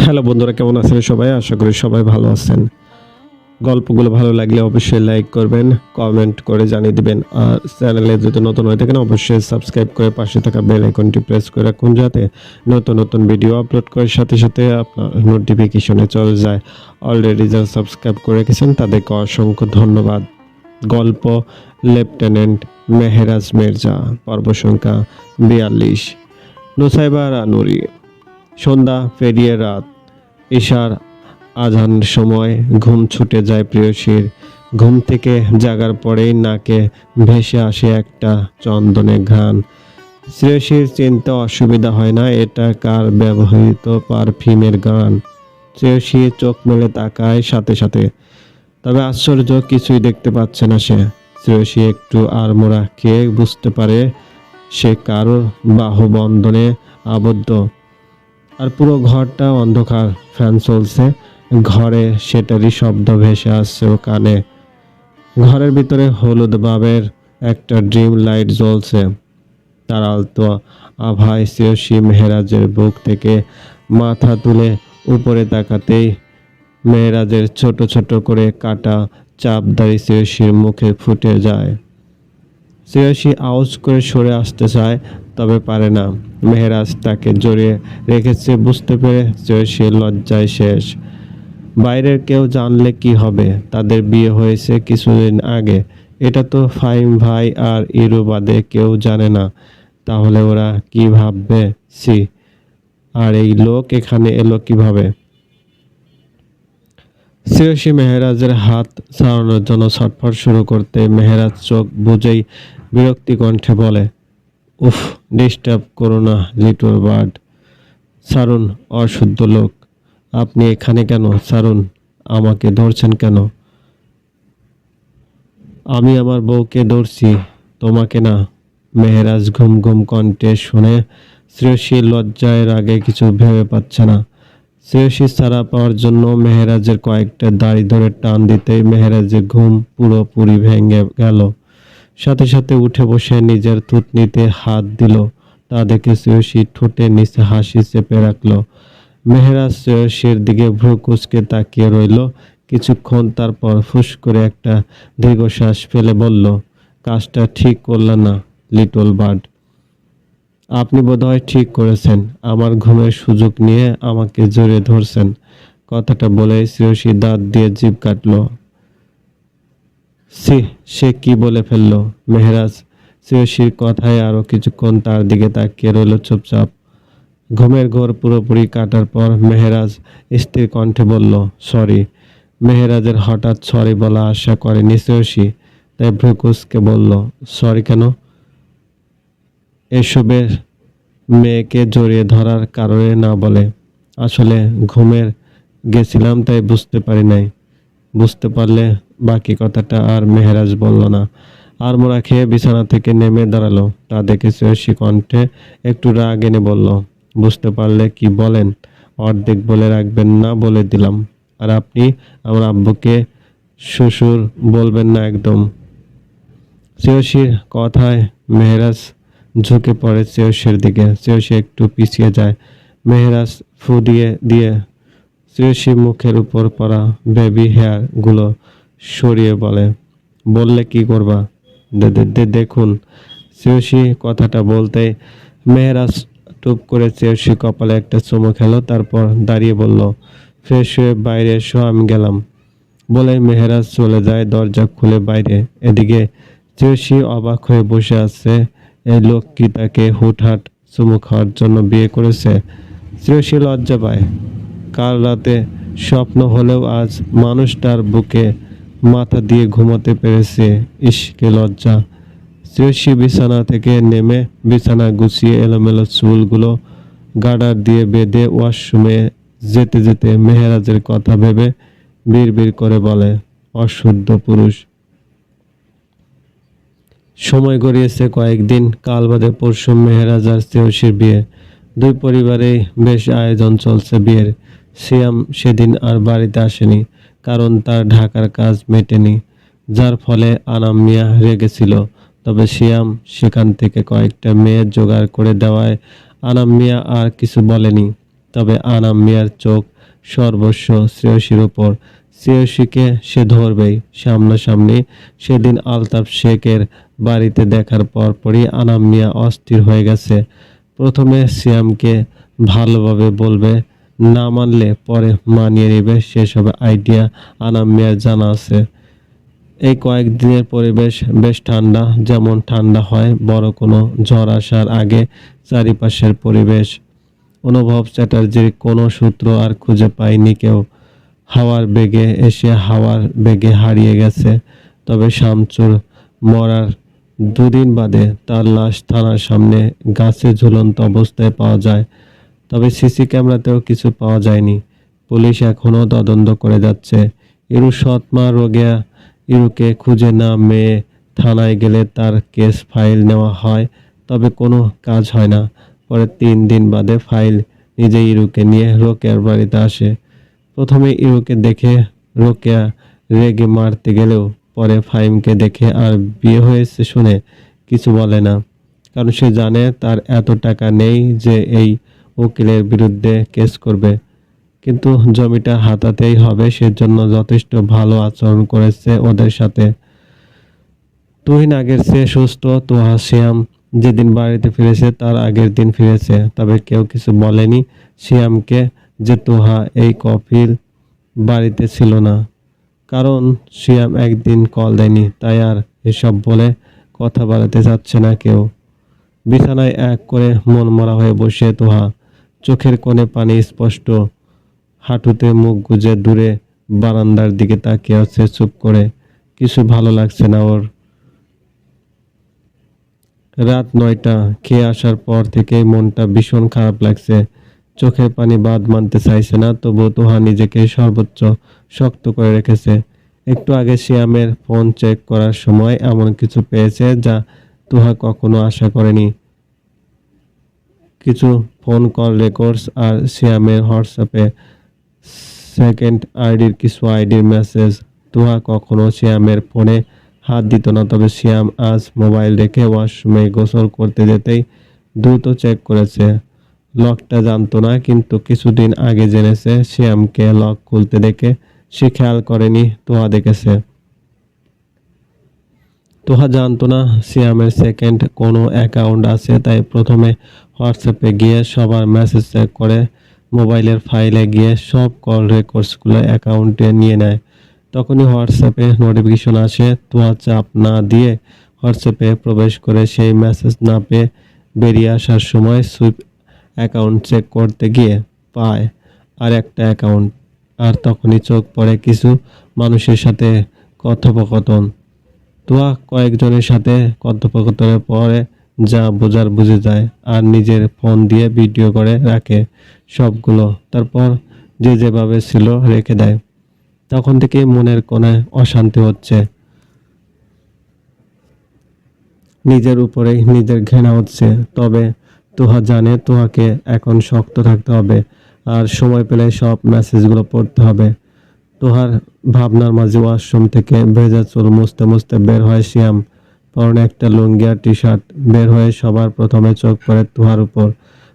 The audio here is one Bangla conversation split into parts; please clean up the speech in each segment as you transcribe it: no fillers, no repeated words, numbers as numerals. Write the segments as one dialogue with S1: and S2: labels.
S1: হ্যালো বন্ধুরা, কেমন আছেন সবাই? আশা করি সবাই ভালো আছেন। গল্পগুলো ভালো লাগলে অবশ্যই লাইক করবেন, কমেন্ট করে জানিয়ে দিবেন। আর চ্যানেলে যদি নতুন হয়ে থাকেন অবশ্যই সাবস্ক্রাইব করে পাশে থাকা বেল আইকনটি প্রেস করে রাখুন, যাতে নতুন নতুন ভিডিও আপলোড করার সাথে সাথে আপনার নোটিফিকেশনে চলে যায়। অলরেডি যারা সাবস্ক্রাইব করে রেখেছেন তাদেরকে অসংখ্য ধন্যবাদ। গল্প লেফটেন্যান্ট মেহেরাজ মির্জা, পর্ব সংখ্যা 42। নুসাইবা রানুরি। সন্ধ্যা পেরিয়ে রাত। ঈশার আজানের সময় ঘুম ছুটে যায় প্রেয়সীর। ঘুম থেকে জাগার পরেই নাকে ভেসে আসে একটা চন্দনের ঘ্রাণ। প্রেয়সীর চিনতে অসুবিধা হয় না এটা কার ব্যবহৃত পারফিউমের ঘ্রাণ। প্রেয়সী চোখ মেলে তাকায় সাথে সাথে, তবে আশ্চর্য কিছুই দেখতে পাচ্ছে না সে। প্রেয়সী একটু আড়মোড়া খেয়ে বুঝতে পারে সে কারোর বাহুবন্ধনে আবদ্ধ। আর পুরো ঘরটা অন্ধকার, ফ্যান চলছে ঘরে, সেটারই শব্দ ভেসে আসছে ও কানে। ঘরের ভিতরে হলুদ বাবের একটা ড্রিম লাইট জ্বলছে। তার আলতো আভায় শ্রেয়সী মেহেরাজের বুক থেকে মাথা তুলে উপরে তাকাতেই মেহেরাজের ছোট ছোট করে কাটা চাপদারি শ্রেয়সীর মুখে ফুটে যায়। শ্রেয়সী আউজ করে সরে আসতে চায়, তবে পারে না। মেহেরাজ তাকে জড়িয়ে রেখেছে বুঝতে পেরে শ্রেয়সীর লজ্জায় শেষ। বাইরের কেউ জানলে কি হবে? তাদের বিয়ে হয়েছে কিছুদিন আগে, এটা তো ফাহিম ভাই আর ইরু বাদে কেউ জানে না। তাহলে ওরা কি ভাববে? সি, আর এই লোক এখানে এলো কিভাবে? শ্রেয়সী মেহেরাজের হাত ছাড়ানোর জন্য ছটফট শুরু করতে মেহেরাজ চোখ বুঝেই বিরক্তি কণ্ঠে বলে, উফ, ডিস্টার্ব করো না লিটল বার্ড। ছাড়ুন, অশুদ্ধ লোক। আপনি এখানে কেন? ছাড়ুন, আমাকে ধরছেন কেন? আমি আমার বউকে ধরছি, তোমাকে না। মেহেরাজ ঘুম ঘুম কণ্ঠে শুনে শ্রেয়সীর লজ্জায় রাগে কিছু ভেবে পাচ্ছে না। শ্রেয়সী ছাড়া পাওয়ার জন্য মেহেরাজের কয়েকটা দাড়ি ধরে টান দিতেই মেহেরাজের ঘুম পুরোপুরি ভেঙে গেল। সাথে সাথে উঠে বসে নিজের থুতনিতে হাত দিল। তা দেখে শ্রেয়সী ঠোঁটের নিচে হাসি চেপে রাখল। মেহেরাজ শ্রেয়সীর দিকে ভ্রু কুঁচকে তাকিয়ে রইল কিছুক্ষণ, তারপর ফুস করে একটা দীর্ঘশ্বাস ফেলে বলল, কাজটা ঠিক করলেন না লিটল বার্ড। আপনি বোধহয় ঠিক করেছেন, আমার ঘুমের সুযোগ নিয়ে আমাকে জড়িয়ে ধরছেন। কথাটা বলে শ্রেয়সী দাঁত দিয়ে জিভ কাটল। সে কি বলে ফেলল? মেহেরাজ শ্রেয়সীর কথায় আরো কিছুক্ষণ তার দিকে তাকিয়ে রইল চুপচাপ। ঘুমের ঘোর পুরোপুরি কাটার পর মেহেরাজ স্থির কণ্ঠে বলল, সরি। মেহেরাজের হঠাৎ সরি বলা আশা করেনি শ্রেয়সী, তাই ভ্রুকুচকে বলল, সরি কেন? এসবের মেয়েকে জড়িয়ে ধরার কারণে না বলে। আসলে ঘুমের গেছিলাম তাই বুঝতে পারি নাই। বুঝতে পারলে বাকি কথাটা আর মেহেরাজ বলল না। আর মোড়া খেয়ে বিছানা থেকে নেমে দাঁড়ালো। তা দেখে শ্রেয়সী কণ্ঠে একটু রাগ এনে বলল, বুঝতে পারলে কি বলেন? অর্ধেক বলে রাখবেন না বলে দিলাম। আর আপনি আমার আব্বুকে শ্বশুর বলবেন না একদম। শ্রেয়সীর কথায় মেহেরাজ ঝুঁকে পড়ে শ্রেয়সীর দিকে। শ্রেয়সী একটু পিছিয়ে যায়। মেহেরাজ ফু দিয়ে দিয়ে শ্রেয়সী মুখের উপর পড়া বেবি হেয়ার গুলো সরিয়ে বললে কি করবা? দেখুন। শ্রেয়সী কথাটা বলতে মেহেরাজ টুপ করে শ্রেয়সী কপালে একটা চুমু খেলো, তারপর দাঁড়িয়ে বলল, ফ্রেশ হয়ে বাইরে এসো, আমি গেলাম। বলে মেহেরাজ চলে যায় দরজা খুলে বাইরে। এদিকে শ্রেয়সী অবাক হয়ে বসে আছে। এই লোক কি তাকে হুটহাট চুমু খাওয়ার জন্য বিয়ে করেছে? শ্রেয়সী লজ্জা পায়। কাল রাতে স্বপ্ন হলেও আজ মানুষটার বুকে মাথা দিয়ে ঘুমাতে পেরেছে। ইশকে লজ্জা। শ্রেয়সী বিছানা থেকে নেমে বিছানা গুছিয়ে এলোমেলো চুলগুলো গার্ডার দিয়ে বেঁধে ওয়াশরুমে যেতে যেতে মেহেরাজের কথা ভেবে বিড়বিড় করে বলে, অশুদ্ধ পুরুষ। সময় গড়িয়েছে কয়েকদিন। কাল বাদে পরশু মেহেরাজ আর শ্রেয়সীর বিয়ে। দুই পরিবারেই বেশ আয়োজন চলছে বিয়ের। সিয়াম সেদিন আর বাড়িতে আসেনি, কারণ তার ঢাকার কাজ মেটেনি, যার ফলে আনাম মিয়া রেগেছিল। তবে সিয়াম সেখান থেকে কয়েকটা মেয়ে জোগাড় করে দেওয়ায় আনাম মিয়া আর কিছু বলেনি। তবে আনাম মিয়ার চোখ সর্বস্ব শ্রেয়সীর উপর। শ্রেয়সীকে সে ধরবেই সামনাসামনি। সেদিন আলতাফ শেখের বাড়িতে দেখার পরপরই আনাম মিয়া অস্থির হয়ে গেছে। প্রথমে সিয়ামকে ভালোভাবে বলবে, না মানলে পরে মানিয়ে নেবে, সেসব আইডিয়া আনাম মিয়ার জানা আছে। এই কয়েকদিনের পরিবেশ বেশ ঠান্ডা, যেমন ঠান্ডা হয় বড় কোনো ঝড় আসার আগে চারিপাশের পরিবেশ। অনুভব চ্যাটার্জির কোনো সূত্র আর খুঁজে পায়নি কেউ। হাওয়ার বেগে এসে হাওয়ার বেগে হারিয়ে গেছে। তবে শামচুর মরার দুদিন বাদে তার লাশ থানার সামনে গাছে ঝুলন্ত অবস্থায় পাওয়া যায়। তবে সিসি ক্যামেরাতেও কিছু পাওয়া যায়নি। পুলিশ এখনও তদন্ত করে যাচ্ছে। ইরু সৎমা রোগেয়া ইরুকে খুঁজে না মেয়ে থানায় গেলে তার কেস ফাইল নেওয়া হয়, তবে কোনো কাজ হয় না। পরে 3 দিন বাদে ফাইল নিজে ইরুকে নিয়ে রোকেয়ার বাড়িতে আসে। প্রথমে ইরুকে দেখে রোকেয়া রেগে মারতে গেলেও পরে ফাহিমকে দেখে আর বিয়ে হয়েছে শুনে কিছু বলে না, কারণ সে জানে তার এত টাকা নেই যে এই উকিলের বিরুদ্ধে কেস করবে। কিন্তু জমিটা হাতাতেই হবে, সেজন্য যথেষ্ট ভালো আচরণ করেছে ওদের সাথে। তুহিন আগের চেয়ে সুস্থ। তোহা শিয়াম যেদিন বাড়িতে ফিরেছে তার আগের দিন ফিরেছে, তবে কেউ কিছু বলেনি শিয়ামকে যে তোহা এই কফিল বাড়িতে ছিল না। কারণ শিয়াম একদিন কল দেয়নি, তাই আর এসব বলে কথা বাড়াতে চাচ্ছে না কেউ। বিছানায় এক করে মনমরা হয়ে বসে তোহা, চোখের কোণে পানি স্পষ্ট। হাঁটুতে মুখ গুজে দূরে বারান্দার দিকে তাকিয়ে আছে চুপ করে। কিছু ভালো লাগছে না ওর। রাত 9টা, খেয়ে আসার পর থেকেই মনটা ভীষণ খারাপ লাগছে। চোখের পানি বাদ মানতে চাইছে না, তবুও তোহা নিজেকে সর্বোচ্চ শক্ত করে রেখেছে। একটু আগে শিয়ামের ফোন চেক করার সময় এমন কিছু পেয়েছে যা তোহা কখনো আশা করেনি। কিছু ফোন কল রেকর্ডস আর শিয়ামের হোয়াটসঅ্যাপে সেকেন্ড আইডির কিছু আইডির মেসেজ। তোহা কখনো শিয়ামের ফোনে হাত দিত না, তবে শিয়াম আজ মোবাইল রেখে ওয়াশরুমে গোসল করতে যেতেই দ্রুত চেক করেছে। লকটা জানতো না, কিন্তু কিছুদিন আগে জেনেছে। শিয়ামকে লক খুলতে দেখে সে খেয়াল করেনি, তোহা দেখেছে। তোহা জানতো না সিয়ামের সেকেন্ড কোনো অ্যাকাউন্ট আছে, তাই প্রথমে হোয়াটসঅ্যাপে গিয়ে সবার মেসেজ চেক করে মোবাইলের ফাইলে গিয়ে সব কল রেকর্ডসগুলো অ্যাকাউন্টে নিয়ে নেয়। তখনই হোয়াটসঅ্যাপে নোটিফিকেশন আসে। তোহা চাপ না দিয়ে হোয়াটসঅ্যাপে প্রবেশ করে সেই মেসেজ না পেয়ে বেরিয়ে আসার সময় সুইপ অ্যাকাউন্ট চেক করতে গিয়ে পায় আর একটা অ্যাকাউন্ট। আর তখনই চোখ পড়ে কিছু মানুষের সাথে কথোপকথন। তোহা কয়েকজনের সাথে কথোপকথনের পরে যা বোঝার বুঝে যায় আর নিজের ফোন দিয়ে ভিডিও করে রাখে সবগুলো। তারপর যে যেভাবে ছিল রেখে দেয়। তখন থেকে মনের কোণায় অশান্তি হচ্ছে। নিজের উপরেই নিজের ঘৃণা হচ্ছে। তবে তোহা জানে তোহাকে এখন শক্ত থাকতে হবে আর সময় পেলে সব মেসেজগুলো পড়তে হবে। তোহার ভাবনার মাঝে ওয়াশরুম থেকে ভেজা চুল মুছতে মুছতে বের হয় শিয়াম। পরনে একটা লুঙ্গি আর টি শার্ট। বের হয়ে সবার প্রথমে চোখ পড়ে তোহার উপর।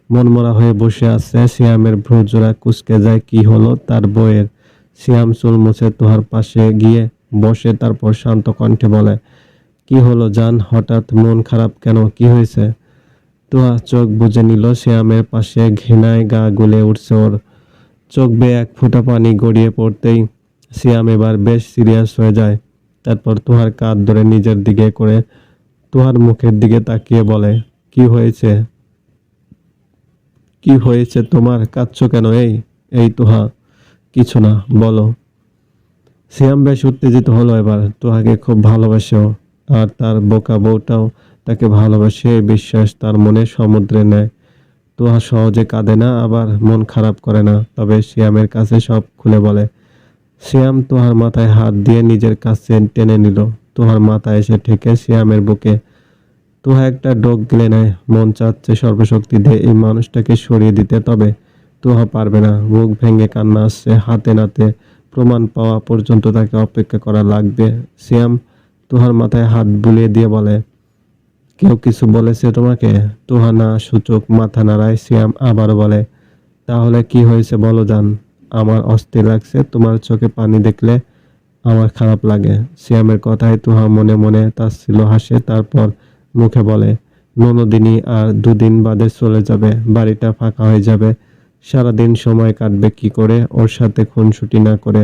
S1: মনমরা হয়ে বসে আছে। শিয়ামের ভ্রু জোড়া কুঁচকে যায়। কি হলো তার বউয়ের? শিয়াম চুল মুছে তোহার পাশে গিয়ে বসে, তারপর শান্ত কণ্ঠে বলে, কি হলো জান, হঠাৎ মন খারাপ কেন, কি হয়েছে? তোহা চোখ বুজে নিল। শিয়ামের পাশে ঘৃণায় গা গুলে উঠছে ওর। চোখ বেয়ে এক ফোঁটা পানি গড়িয়ে পড়তেই সিয়াম এবার বেশ সিরিয়াস হয়ে যায়। তারপর তোহার কাঁধ ধরে নিজের দিকে করে তোহার মুখের দিকে তাকিয়ে বলে, কি হয়েছে? কি হয়েছে তোমার? কাঁদছো কেন? এই তোহা, কিছু না, বলো। সিয়াম বেশ উত্তেজিত হলো এবার। তোহাকে খুব ভালোবাসে ও, আর তার বোকা বউটাও তাকে ভালোবাসে। এই বিশ্বাস তার মনে সমুদ্রে নেয়। তোহা সহজে কাঁদে না, আবার মন খারাপ করে না, তবে শিয়ামের কাছে সব খুলে বলে। শিয়াম তোহার মাথায় হাত দিয়ে নিজের কাছে টেনে নিল। তোহার মাথা এসে ঠেকে শিয়ামের বুকে। তোহা একটা ডোক গিলে নেয়। মন চাচ্ছে সর্বশক্তি দিয়ে এই মানুষটাকে সরিয়ে দিতে, তবে তোহা পারবে না। মুখ ভেঙে কান্না আসছে। হাতে নাতে প্রমাণ পাওয়া পর্যন্ত তাকে অপেক্ষা করা লাগবে। শিয়াম তোহার মাথায় হাত বুলিয়ে দিয়ে বলে, কেউ কিছু বলেছে তোমাকে? তোহা না সূচক মাথা নাড়ায়। শিয়াম আবার বলে, তাহলে কি হয়েছে বলো জান। আমার অস্থির লাগছে, তোমার চোখে পানি দেখলে আমার খারাপ লাগে। সিয়ামের কথায় তুহা মনে মনে তাচ্ছিল্য হাসে, তারপর মুখে বলে, ননদিনী আর 2 দিন বাদে চলে যাবে, বাড়িটা ফাঁকা হয়ে যাবে। সারাদিন সময় কাটবে কি করে ওর সাথে খুনসুটি না করে।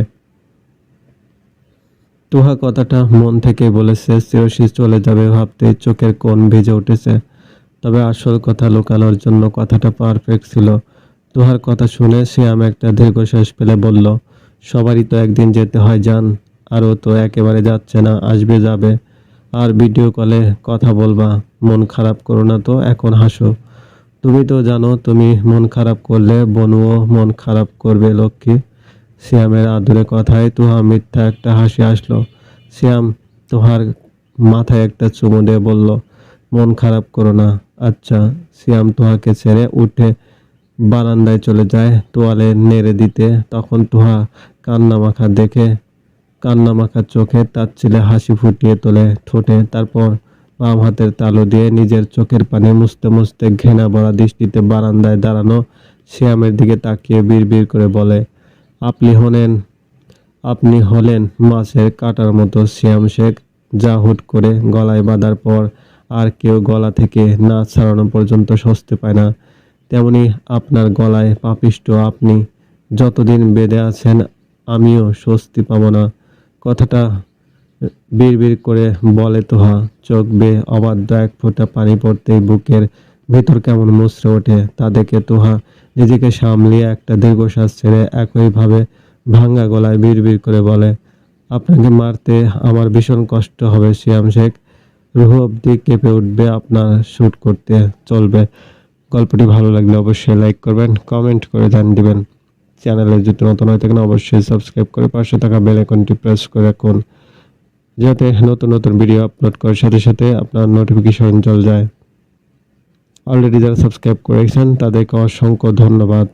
S1: তুহা কথাটা মন থেকে বলেছে, শ্রেয়সী চলে যাবে ভাবতে চোখের কোণ ভিজে উঠেছে। তবে আসল কথা লুকানোর জন্য কথাটা পারফেক্ট ছিল। তুহার কথা শুনে শ্যাম একটা দীর্ঘশ্বাস ফেলে বলল, সবারই তো একদিন যেতে হয় জান, আর ও তো একেবারে যাচ্ছে না, আসবে যাবে। আর ভিডিও কলে কথা বলবা, মন খারাপ করো না তো, এখন হাসো। তুমি তো জানো তুমি মন খারাপ করলে বনুও মন খারাপ করবে লক্ষ্মী। শ্যামের আদুরে কথায় তুহা মিথ্যা একটা হাসি আসলো। শ্যাম তুহার মাথায় একটা চুমু দিয়ে বলল, মন খারাপ করো না। আচ্ছা। শ্যাম তুহাকে ছেড়ে উঠে বারান্দায় চলে যায় তোয়ালে নেড়ে দিতে। তখন তুহা কান্না মাখা চোখে তাচ্ছিল্যে হাসি ফুটিয়ে তোলে ঠোঁটে, তারপর বাম হাতের তালু দিয়ে নিজের চোখের পানি মুছতে মুছতে ঘৃণা ভরা দৃষ্টিতে বারান্দায় দাঁড়ানো শ্যামের দিকে তাকিয়ে বিড়বিড় করে বলে, আপনি হলেন মাছের কাঁটার মতো শ্যাম শেখ, যা হুট করে গলায় বাঁধার পর আর কেউ গলা থেকে না ছাড়ানো পর্যন্ত স্বস্তি পায় না, তেমনি আপনার গলায় পাপিষ্ঠ আপনি যতদিন বেঁধে আছেন আমিও স্বস্তি পাব না। কথাটা বিড়বিড় করে বলে তোহা, চোখ বেয়ে অবাধ্য এক ফোঁটা পানি পড়তেই বুকের ভিতর কেমন মুচড়ে ওঠে। তা দেখে তোহা নিজেকে সামলিয়ে একটা দীর্ঘশ্বাস ছেড়ে একইভাবে ভাঙা গলায় বিড়বিড় করে বলে, আপনাকে মারতে আমার ভীষণ কষ্ট হবে শ্যাম শেখ, রুহ অব্দি কেঁপে উঠবে আপনার শ্যুট করতে। চলবে। গল্পটি ভালো লাগলে অবশ্যই লাইক করবেন, কমেন্ট করে জানিয়ে দিবেন। চ্যানেলে যদি নতুন হয়ে থাকেন অবশ্যই সাবস্ক্রাইব করে পাশে থাকা বেল আইকনটি প্রেস করে রাখুন, যাতে নতুন নতুন ভিডিও আপলোড করার সাথে সাথে আপনার নোটিফিকেশন চলে যায়। অলরেডি যারা সাবস্ক্রাইব করেছেন তাদেরকে অসংখ্য ধন্যবাদ।